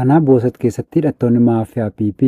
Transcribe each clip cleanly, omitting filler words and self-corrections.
aanaa Boosat keessatti hidhattoonni maafiyaa PP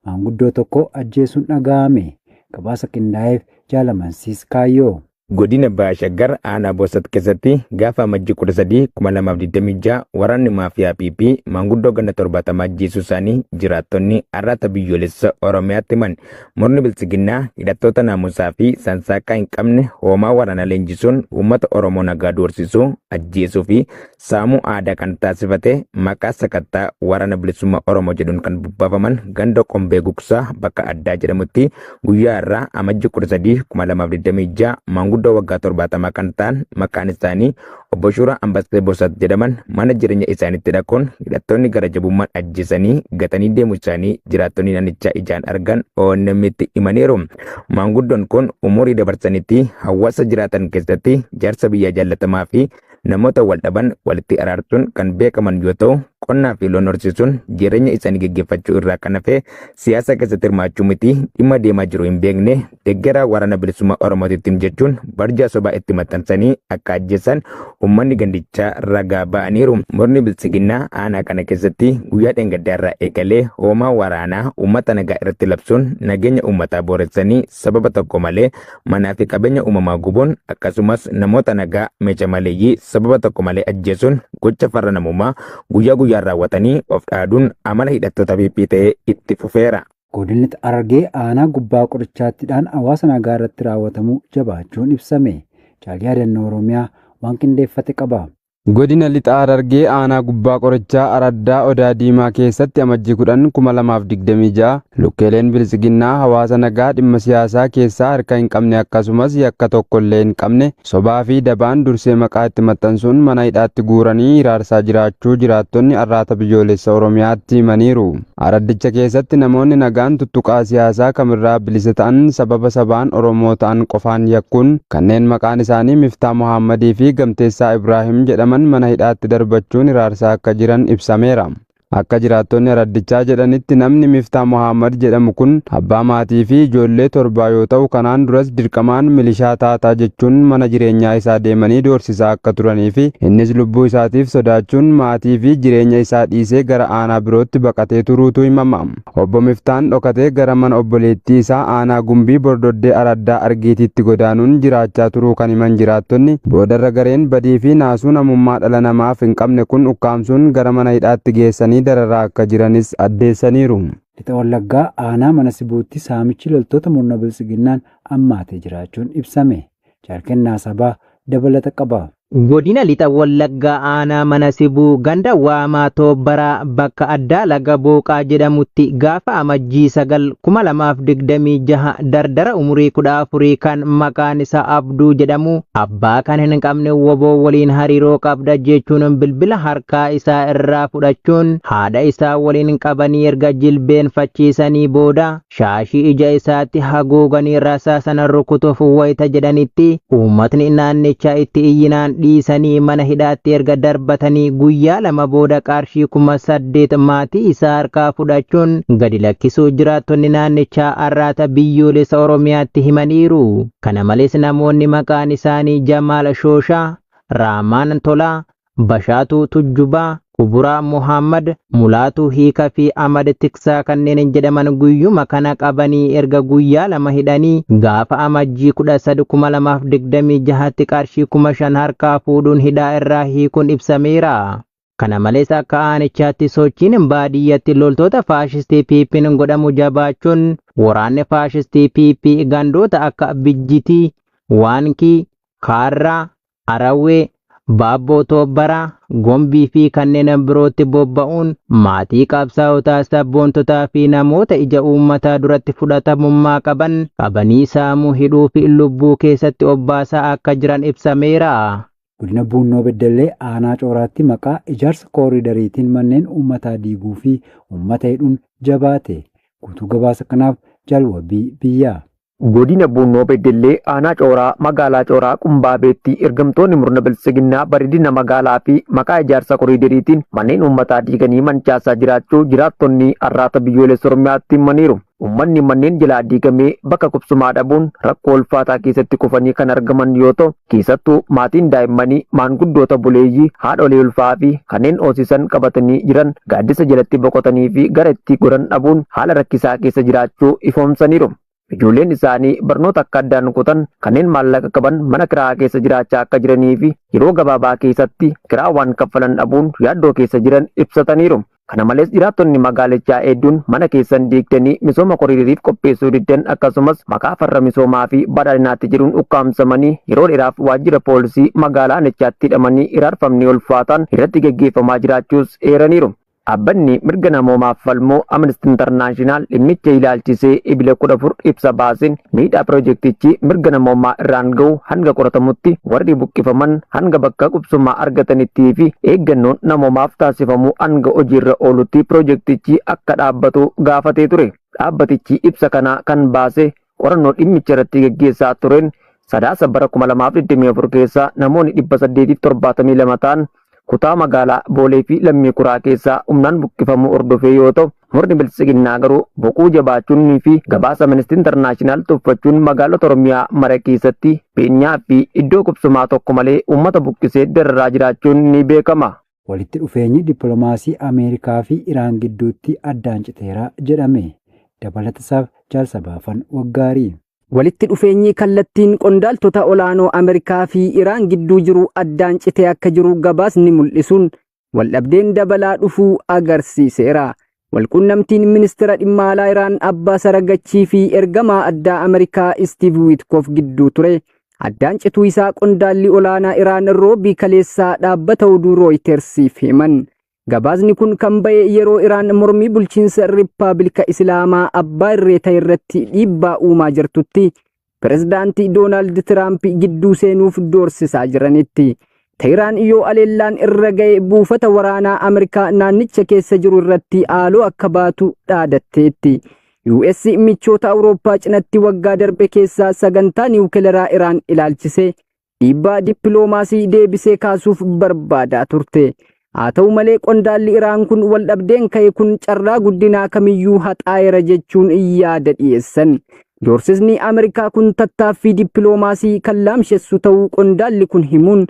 maanguddoo tokko ajjeesuun dhaga'ame. Gabaasa qindaa'eef Jaalamansiis Kaayyoo. Godina Baashaggar aanaa Boosat keessatti gaafa amajjii 13 2026 waraanni maafiyaa PP maanguddoo ganna 70 ajjeesuu isaanii jiraattonni arraata biyyoolessa Oromiyaatti himan. Murni bilchiginnaa hidhattoota naamusaa fi sansaaqqaa hin qabne hoomaa waraana leenjisuun uummata Oromoo nagaa doorsisuu, ajjeesuu fi saamuu aadaa kan taasifate maqaa sakattaa waraana bilisummaa Oromoo jedhuun kan bubbaafaman ganda Qombee Gugsaa bakka addaa jedhamutti guyyaa irraa amajjii 13 2026 maanguddoo waggaa 70 kan ta'an maqaan isaanii obbo Shuraa Ambasee Boosat jedhaman mana jireenya isaaniitti dhaquun hidhattoonni gara jabummaan ajjeesanii gatanii deemuu isaanii jiraattonni naannichaa ijaan argan ONM'tti himaniiru. Maanguddoon kun umurii dabarsanitti hawaasa jiraatan keessatti jaarsa biyyaa jaallatamaa fi namoota wal dhaban walitti araarsuun kan beekaman yoo ta'u, qonnaa fi loon horsiisuun jireenya isaanii gaggeeffachuu irraa kan hafe siyaasa keessatti hirmaachuu miti dhimma deemaa jiru hin beekne deeggaraa waraana bilisummaa Oromootiin jechuun barjaa sobaa itti maxxansanii akka ajjeesan uummanni gandichaa ragaa ba'aniiru. Murni bilchiginnaa aanaa kana keessatti guyyaa dheengaddaa irraa eegalee hoomaa waraanaa uummata nagaa irratti labsuun nageenya uummataa booressanii sababa tokko malee manaa fi qabeenya uumamaa gubuun akkasumas namoota nagaa meeshaa maleeyyii sababa tokko malee ajjeesuun gocha farra namummaa guyyaa guyyaan raawwatanii of dhaaduun amala hidhattoota PP ta'ee itti fufeera. Godinni Harargee aanaa gubbaa qorichaattiidhaan hawaasa nagaa irratti raawwatamuu jabaachuun ibsame. Caalii yaadannoo Oromiyaa waan qindeeffate qaba. Godina Lixa Harargee aanaa gubbaa qorichaa Araddaa Odaa Diimaa keessatti amajjii 10 2026 lukkeeleen bilchiginnaa hawaasa nagaa dhimma siyaasaa keessaa harka hin qabne akkasumas yakka tokkollee hin qabne sobaa fi dabaan dursee maqaa itti maxxansuun mana hidhaatti guuranii hiraarsaa jiraachuu jiraattonni arraata biyyoolessa Oromiyaatti himaniiru. Araddicha keessatti namoonni nagaan tuttuqaa siyaasaa kamirraa bilisa ta'an sababa sabaan Oromoo ta'an qofaan yakkuun kanneen maqaan isaanii Miftaa Muhammadii fi Gamteessaa Ibraahim jedhaman mana hidhaatti darbachuun hiraarsaa akka jiran ibsameera. Akka jiraattonni araddichaa jedhanitti namni Miftaa Muhammad jedhamu kun abbaa maatii fi ijoollee 7 yoo ta'u kanaan duras dirqamaan milishaa taataa jechuun mana jireenyaa isaa deemanii doorsisaa akka turanii fi innis lubbuu isaatiif sodaachuun maatii fi jireenya isaa dhiisee gara aanaa birootti baqatee turuutu himama. Obbo Miftaan dhokatee gara mana obboleettii isaa aanaa Gumbii Bordoddee Araddaa Argiitiitti godaanuun jiraachaa turuu kan himan jiraattonni boodarra gareen badii fi naasuu namummaa dhala namaaf hin qabne kun ukkaamsuun gara mana hidhaatti geessanii dararaa akka jiranis addeessaniiru. Lixa Wallaggaa aanaa mana Sibuutti saamichi loltoota murna bilchiginnaan ammaatee jiraachuun ibsame. Jaarkennaa sabaa dabalata qaba. Godina Lixa Wallaggaa aanaa mana Sibuu ganda waamaa Toobbaraa bakka addaa laga Booqaa jedhamutti gaafa amajjii 9 2026 dardara umurii 14 kan maqaan isaa Abduu jedhamu abbaa kan hin qabne woboo waliin hariiroo qabda jechuun bilbila harkaa isaa irraa fudhachuun haadha isaa waliin qabanii erga jilbeenfachiisanii booda shaashii ija isaatti haguuganii rasaasaan rukutuuf wayita jedhanitti uummatni naannichaa itti iyyinaan dhiisanii mana hidhaatti erga darbatanii guyyaa 2 booda qarshii 8,000 maatii isaa harkaa fudhachuun gadi lakkisuu jiraattonni naannichaa arraata biyyoolessa Oromiyaatti himaniiru. Kana malees namoonni maqaan isaanii Jamaal Shooshaa, Raamaan Tolaa, Bashaatuu Tujjubaa, Kuburaa Muhammad, Mulaatu Hiika fi Ahmad Tiksaa kanneen jedhaman guyyuma kana qabanii erga guyyaa 2 hidhanii gaafa amajjii 13 2026tti qarshii 5,000 harkaa fuudhuun hidhaa irraa hiikuun ibsameera. Kana malees akka aanichaatti sochiin baadiyyatti loltoota faashistii PP'n godhamu jabaachuun waraanni faashistii PP gandoota akka Bijjitii, Waankii, Kaarraa, Arawwee, Baabboo Toobbaraa, Gombii fi kanneen birootti bobba'uun maatii qabsaa'otaa sabboontotaa fi namoota ija uummataa duratti fudhatamummaa qabanii saamuu hidhuu fi lubbuu keessatti obbaasaa akka jiran ibsameera. Godina Buunoo Beddellee aanaa Cooraatti maqaa ijaarsa kooriidariitiin manneen uummataa diiguu fi uummata hidhuun jabaate. Guutuu gabaasa kanaaf Jalwabii Biyyaa. Godina Buunoo Beddellee aanaa Cooraa magaalaa Cooraa Qumbaabeetti ergamtoonni murna bilchiginnaa bareedina magaalaa fi maqaa ijaarsa kooriidariitiin manneen uummataa diiganii mancaasaa jiraachuu jiraattonni arraata biyyoolessa Oromiyaatti himaniiru. Uummanni manneen jalaa diigamee bakka qubsumaa dhabuun rakkoo ulfaataa keessatti kufanii kan argaman yoo ta'u, keessattuu maatiin daa'immanii, maanguddoota buleeyyii, haadholii ulfaa fi kanneen hoosisan qabatanii jiran gaaddisa jalatti boqotanii fi gara itti goran dhabuun haala rakkisaa keessa jiraachuu ifoomsaniiru. Ijoolleen isaanii barnoota akka addaan kutan kanneen maallaqa qaban mana kiraa keessa jiraachaa akka jiranii fi yeroo gabaabaa keessatti kiraa waan kaffalan dhabuun yaaddoo keessa jiran ibsataniiru. Kana malees jiraattonni magaalichaa hedduun mana keessan diigdanii misooma koriidariif qopheessuu diddan akkasumas maqaa farra misoomaa fi badhaadhinaatti jedhuun ukkaamsamanii yeroo dheeraaf waajjira poolisii magaalaa Aanichaatti hidhamanii hiraarfamni ulfaataan irratti gaggeeffamaa jiraachuus eeraniiru. Dhaabbanni mirga namoomaaf falmoo Amnesty International dhimmicha ilaalchisee Ebile 14 ibsa baaseen miidhaa piroojeektichi mirga namoomaa irraan gahu hanga qoratamutti warri buqqifaman hanga bakka qubsumaa argatanitti fi eeggannoon namoomaaf taasifamuu hanga hojiirra oolutti piroojeektichi akka dhaabbatu gaafatee ture. Dhaabbatichi ibsa kana kan baase qorannoo dhimmicha irratti gaggeessaa tureen sadaasa bara 2024 keessa namoonni 872 ta'an kutaa magaalaa Boolee fi Lammii Kuraa keessaa humnaan buqqifamuu hordofee yoo ta'u, murni bilisiginnaa garuu boquu jabaachuunii fi gabaasa Amnesty International tuffachuun magaalota Oromiyaa mara keessatti beenyaa fi iddoo qubsumaa tokko malee uummata buqqisee dararaa jiraachuun ni beekama. Walitti dhufeenyi dippiloomaasii Ameerikaa fi Iraan gidduutti addaan citeera jedhame. Dabalatasaaf jaalsabaafan waggaarii. Walitti dhufeenyi kallattiin qondaaltota olaanoo Ameerikaa fi Iraan gidduu jiru addaan citee akka jiru gabaasni mul'isuun waldhabdeen dabalaa dhufuu agarsiiseera. Walqunnamtiin ministeera dhimma alaa Iraan Abbaas Araghchii fi ergamaa addaa Ameerikaa Steve Witkoff gidduu ture. Addaan cituu isaa qondaalli olaanaa Iraan roobii kaleessaa dhaabbata oduu Rooyitersiif himan. Gabaasni kun kan ba'e yeroo Iraan mormii bulchiinsa Rippaabilika Islaamaa abbaa irree ta'e irratti dhiibbaa uumaa jirtutti pirezidaantii Doonaald Tiraamp gidduu seenuuf doorsisaa jiranitti. Teheraan yoo aleellaan irra ga'e buufata waraanaa Ameerikaa naannicha keessa jiru irratti haaloo akka baatu dhaadatteetti. US michoota Awurooppaa cinatti waggaa darbe keessaa sagantaa niwukileeraa Iraan ilaalchisee dhiibbaa dippiloomaasii deebisee kaasuuf barbaadaa turte. Haa ta'u malee qondaalli Iraan kun waldhabdeen ka'e kun carraa guddinaa kamiyyuu haxaa'eera jechuun yaada dhiyeessan. Doorsisni Ameerikaa kun tattaaffii dippiloomaasii kan laamshessu ta'uu qondaalli kun himuun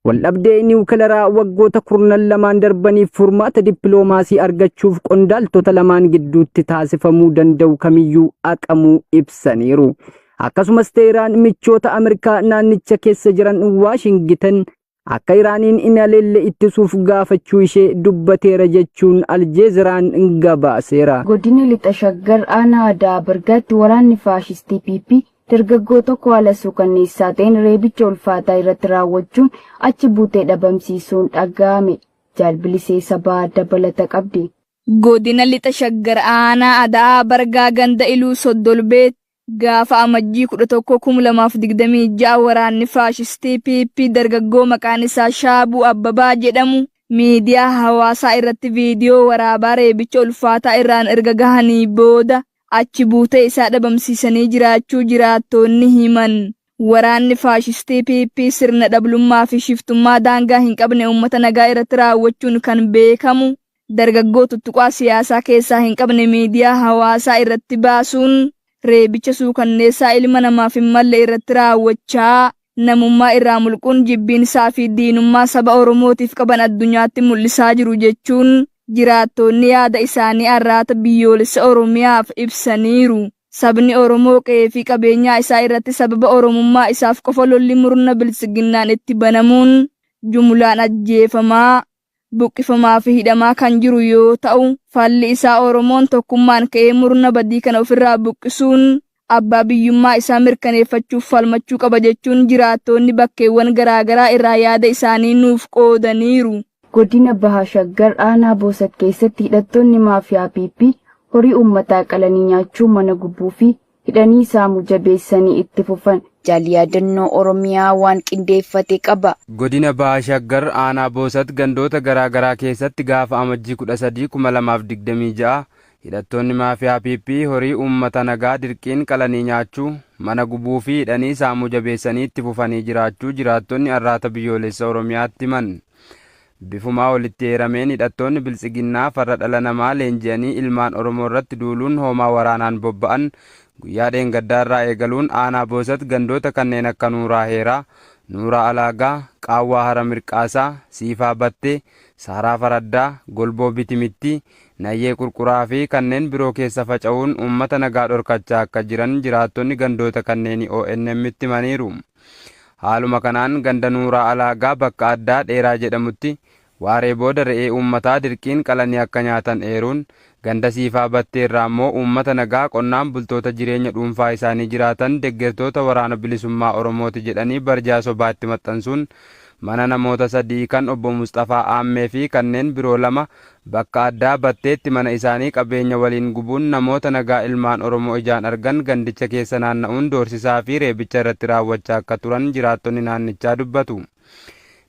waldhabdee niwukileeraa waggoota 12 darbaniif furmaata dippiloomaasii argachuuf qondaaltota lamaan gidduutti taasifamuu danda'u kamiyyuu haqamuu ibsaniiru. Akkasumas Teheraan michoota Ameerikaa naannicha keessa jiran Waashingitan akka Iraaniin hin aleelle ittisuuf gaafachuu ishee dubbateera jechuun Aljeeziraan gabaaseera. Godina lixa shaggar aanaa aadaa bargaatti waraanni faashistii PP dargaggoo tokko haala suukanneessaa ta'een reebicha ulfaataa irratti raawwachuun achi buutee dhabamsiisuun dhaga'ame. Jaalbilisee sabaa dabalata qabdi. Godina lixa shaggar aanaa aadaa bargaa ganda iluu soddolbeet gaafa amajjii 11/2026 waraanni faashistii PP dargaggoo maqaan isaa Shaabuu Abbabaa jedhamu miidiyaa hawaasaa irratti viidiyoo waraabaa reebicha ulfaataa irraan erga gahanii booda achi buutee isaa dhabamsiisanii jiraachuu jiraattonni himan. Waraanni faashistii PP sirna dhablummaa fi shiftummaa daangaa hin qabne uummata nagaa irratti raawwachuun kan beekamu dargaggoo tuttuqaa siyaasaa keessaa hin qabne miidiyaa hawaasaa irratti baasuun reebicha suukanneessaa ilma namaaf hin malle irratti raawwachaa namummaa irraa mulquun jibbiinsaa fi diinummaa saba Oromootiif qaban addunyaatti mul'isaa jiru jechuun jiraattonni yaada isaanii arraata biyyoolessa Oromiyaaf ibsaniiru. Sabni Oromoo qe'ee fi qabeenyaa isaa irratti sababa Oromummaa isaaf qofa lolli murna bilisiginnaan itti banamuun jumlaan ajjeefamaa, buqqifamaa fi hidhamaa kan jiru yoo ta'u, falli isaa Oromoon tokkummaan ka'ee murna badii kana ofirraa buqqisuun abbaa biyyummaa isaa mirkaneeffachuuf falmachuu qaba jechuun jiraattonni bakkeewwan garaagaraa irraa yaada isaanii nuuf qoodaniiru. Godina Bahaa Shaggar aanaa Boosat keessatti hidhattoonni maafiyaa PP horii uummataa qalanii nyaachuu mana gubuu fi hidhanii saamuu jabeessanii itti fufan. Yaadannoo Oromiyaa waan qindeeffate qaba. Godina Bahaa Shaggar aanaa Boosat gandoota garaagaraa keessatti gaafa amajjii 13/2026 hidhattoonni maafiyaa PP horii uummata nagaa dirqiin qalanii nyaachuu mana gubuu fi hidhanii saamuu jabeessanii itti fufanii jiraachuu jiraattonni arraata biyyoolessa Oromiyaatti himan. Bifumaa walitti heerameen hidhattoonni biltsiginnaa farra dhala namaa leenji'anii ilmaan Oromoo irratti duuluun hoomaa waraanaan bobba'an guyyaa dheengaddaarraa eegaluun aanaa boosat gandoota kanneen akka Nuuraa Heeraa, Nuuraa Alaagaa, Qaawwaa Hara Mirqaasaa, Siifaa Battee, Saaraa Faraddaa, Golboo Bitimitti, Nayyee Qurquraa fi kanneen biroo keessa faca'uun uummata nagaa dhorkachaa akka jiran jiraattonni gandoota kanneenii ONM'tti himaniiru. Haaluma kanaan ganda Nuuraa Alaagaa bakka addaa dheeraa jedhamutti waaree booda re'ee uummataa dirqiin qalanii akka nyaatan eeruun ganda Siifaa Battee irraa immoo uummata nagaa qonnaan bultoota jireenya dhuunfaa isaanii jiraatan deeggartoota waraana bilisummaa Oromooti jedhanii barjaa sobaatti maxxansuun mana namoota 3 kan obbo Mustafaa Aammee fi kanneen biroo 2 bakka addaa Batteetti mana isaanii qabeenya waliin gubuun namoota nagaa ilmaan Oromoo ijaan argan gandicha keessa naanna'uun doorsisaa fi reebicha irratti raawwachaa akka turan jiraattonni naannichaa dubbatu.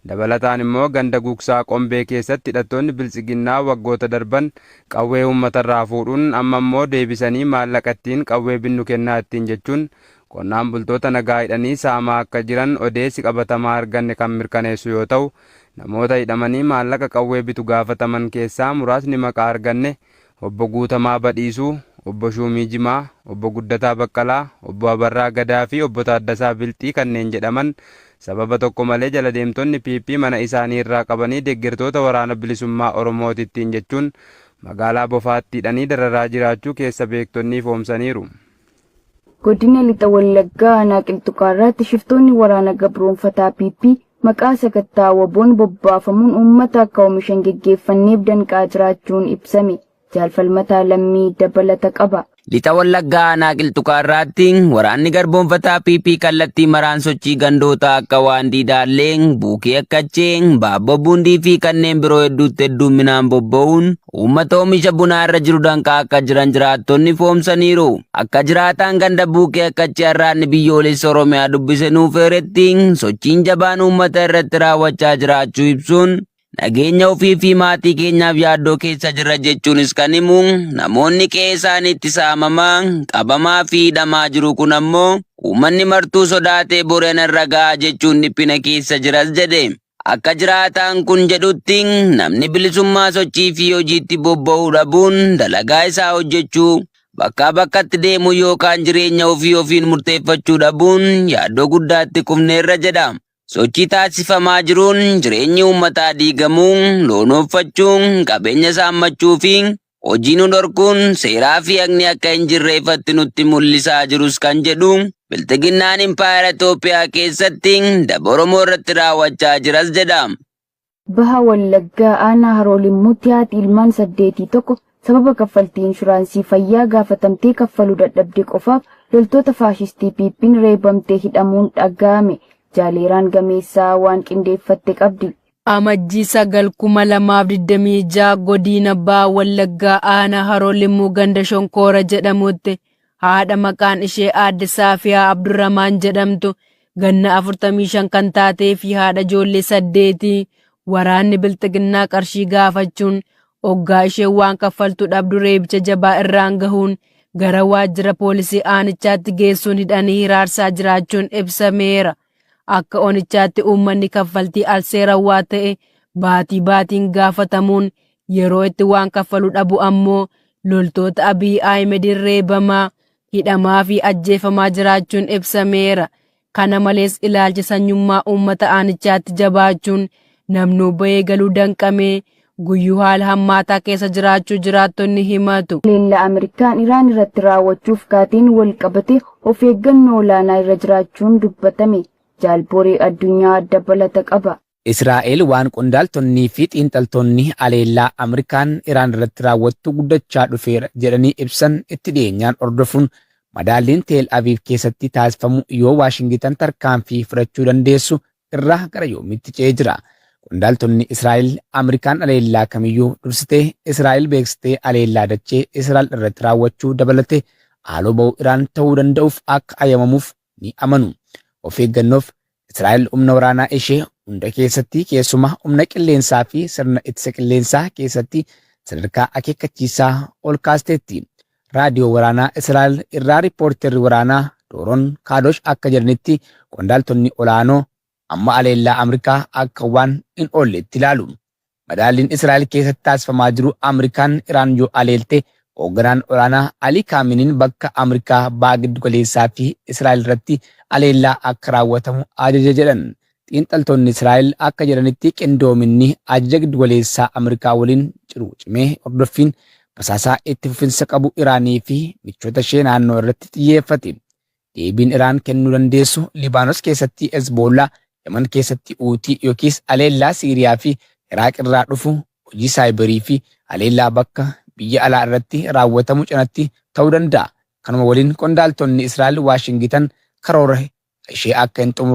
Dabalataan immoo ganda Gugsaa Qombee keessatti hidhattoonni biltsiginnaa waggoota darban qawwee uummatarraa fuudhuun amma immoo deebisanii maallaqa ittiin qawwee binnu kennaa ittiin jechuun qonnaan bultoota nagaa hidhanii saamaa akka jiran odeessi qabatamaa arganne kan mirkaneessu yoo ta'u, namoota hidhamanii maallaqa qawwee bitu gaafataman keessaa muraasni maqaa arganne obbo Guutamaa Badhiisuu, obbo Shuumii Jimaa, obbo Guddataa Baqqalaa, obbo Abarraa Gadaa fi obbo Taaddasaa Bilxii kanneen jedhaman sababa tokko malee jala deemtonni PP mana isaanii irraa qabanii deeggartoota waraana bilisummaa Oromootittiin jechuun magaalaa Bofaatti hidhanii dararaa jiraachuu keessa beektonni ifoomsaniiru. Godina Lixa Wallaggaa aanaa Qilxuqaarraatti shiftoonni waraana gabroonfataa PP maqaa sakattaa waboon bobbaafamuun uummata akka oomishan geggeeffanneef danqaa jiraachuun ibsame. Jaalfalmataa Lammii dabalata qaba. Lixa Wallaggaa aanaa Qilxuqaarraatti waraanni garboonfataa PP kallattii maraan sochii gandoota akka Waandii Daalleen, Buukee Akkacheen, Baabboo Buundii fi kanneen biroo hedduutti hedduminaan bobba'uun uummata oomisha bunaa irra jiru danqaa akka jiran jiraattonni ifoomsaniiru. Akka jiraataan ganda Buukee Akkachee Harraanni biyyoolessa Oromiyaa dubbise nuuf eeretti sochiin jabaan uummata irratti raawwachaa jiraachuu ibsuun nageenya ofii fi maatii keenyaaf yaaddoo keessa jira jechuunis kan himu namoonni qe'ee isaaniitti saamamaa qabamaa fi hidhamaa jiru kun ammoo uummanni martuu sodaatee boreen irra gahaa jechuun dhiphina keessa jiras jedhe. Akka jiraataan kun jedhutti namni bilisummaa sochii fi hojiitti bobba'uu dhabuun dalagaa isaa hojjechuu bakkaa bakkatti deemuu yookaan jireenya ofii ofiin murteeffachuu dhabuun yaaddoo guddaatti kufneerra jedha. Sochii taasifamaa jiruun jireenyi uummataa diigamuun loonoffachuun qabeenya saammachuu fi hojii nu dhorkuun seeraa fi haqni akka hin jirreeffatti nutti mul'isaa jirus kan jedhu biltiginnaan impaayera Itoophiyaa keessatti daba Oromoo irratti raawwachaa jiras jedha. Baha Wallaggaa aanaa Haroo Limmuutti haati ilmaan 8 tokko sababa kaffaltii inshuraansii fayyaa gaafatamtee kaffaluu dadhabde qofaaf loltoota faashistii PP'n reebamtee hidhamuun dhaga'ame. Jaaleeraan gameessaa waan qindeeffatte qabdi. Amajjii 9/2026 godina Baha Wallaggaa aanaa Haroo Limmuu ganda Shonkoora jedhamutti haadha maqaan ishee aadde Saafiyaa Abdurramaan jedhamtu ganna 45 kan taatee fi haadha ijoollee 8 waraanni biltiginnaa qarshii gaafachuun oggaa ishee waan kaffaltu dhabdu reebicha jabaa irraan gahuun gara waajjira poolisii aanichaatti geessuun hidhanii hiraarsaa jiraachuun ibsameera. Akka onichaatti uummanni kaffaltii alseerawaa ta'e baatii baatiin gaafatamuun yeroo itti waan kaffalu dhabu ammoo loltoota Abiy Ahimediin reebamaa, hidhamaa fi ajjeefamaa jiraachuun ibsameera. Kana malees ilaalcha sanyummaa uummata aanichaatti jabaachuun namnuu bahee galuu danqamee guyyuu haala hammaataa keessa jiraachuu jiraattonni himatu. Leellaa Ameerikaan Iraan irratti raawwachuuf kaatiin wal qabate of eeggannoo olaanaa irra jiraachuun dubbatame. Jaalboree addunyaa dabalata qaba. Israa'el waan qondaaltonnii fi xiinxaltoonni aleellaa Ameerikaan Iraan irratti raawwattu guddachaa dhufeera jedhanii ibsan itti dhiyeenyaan hordofuun madaalliin Teel Aviv keessatti taasifamu yoo Waashingitan tarkaanfii fudhachuu dandeessu irraa gara yoomiitti ce'ee jira. Qondaaltonni Israa'el Ameerikaan aleellaa kamiyyuu dursitee Israa'el beeksitee aleellaa dachee Israa'el irratti raawwachuu dabalate haaloo ba'uu Iraan ta'uu danda'uuf akka ayyamamuuf ni amanu. Of eeggannoof Israa'el humna waraanaa ishee hunda keessatti keessumaa humna qilleensaa fi sirna ittisa qilleensaa keessatti sadarkaa akeekkachiisaa ol kaasteetti. Raadiyoo waraanaa Israa'el irraa riippoorterri waraanaa Dooroon Kaadosh akka jedhanitti qondaaltonni olaanoo amma aleellaa Ameerikaa akka waan hin oolletti ilaalu. Madaalliin Israa'el keessatti taasifamaa jiru Ameerikaan Iraan yoo aleelte hoogganaan olaanaa Ali Kaaminiin bakka Ameerikaa baha giddu galeessaa fi Israa'el irratti aleellaa akka raawwatamu ajaja jedhan. Xiinxaltoonni Israa'el akka jedhanitti qindoominni ajaja giddu galeessaa Ameerikaa waliin jiru cimee hordoffiin basaasaa itti fufinsa qabu Iraanii fi michoota ishee naannoo irratti xiyyeeffate. Deebiin Iraan kennuu dandeessu Libaanos keessatti Hezbollah, Yemen keessatti Huutii yookiis aleellaa Siiriyaa fi Iraaq irraa dhufu hojii saayibarii fi aleellaa bakka biyya alaa irratti raawwatamu cinatti ta'uu danda'a. Kanuma waliin qondaaltonni Israa'el Waashingitan karoora ishee akka hin xumurre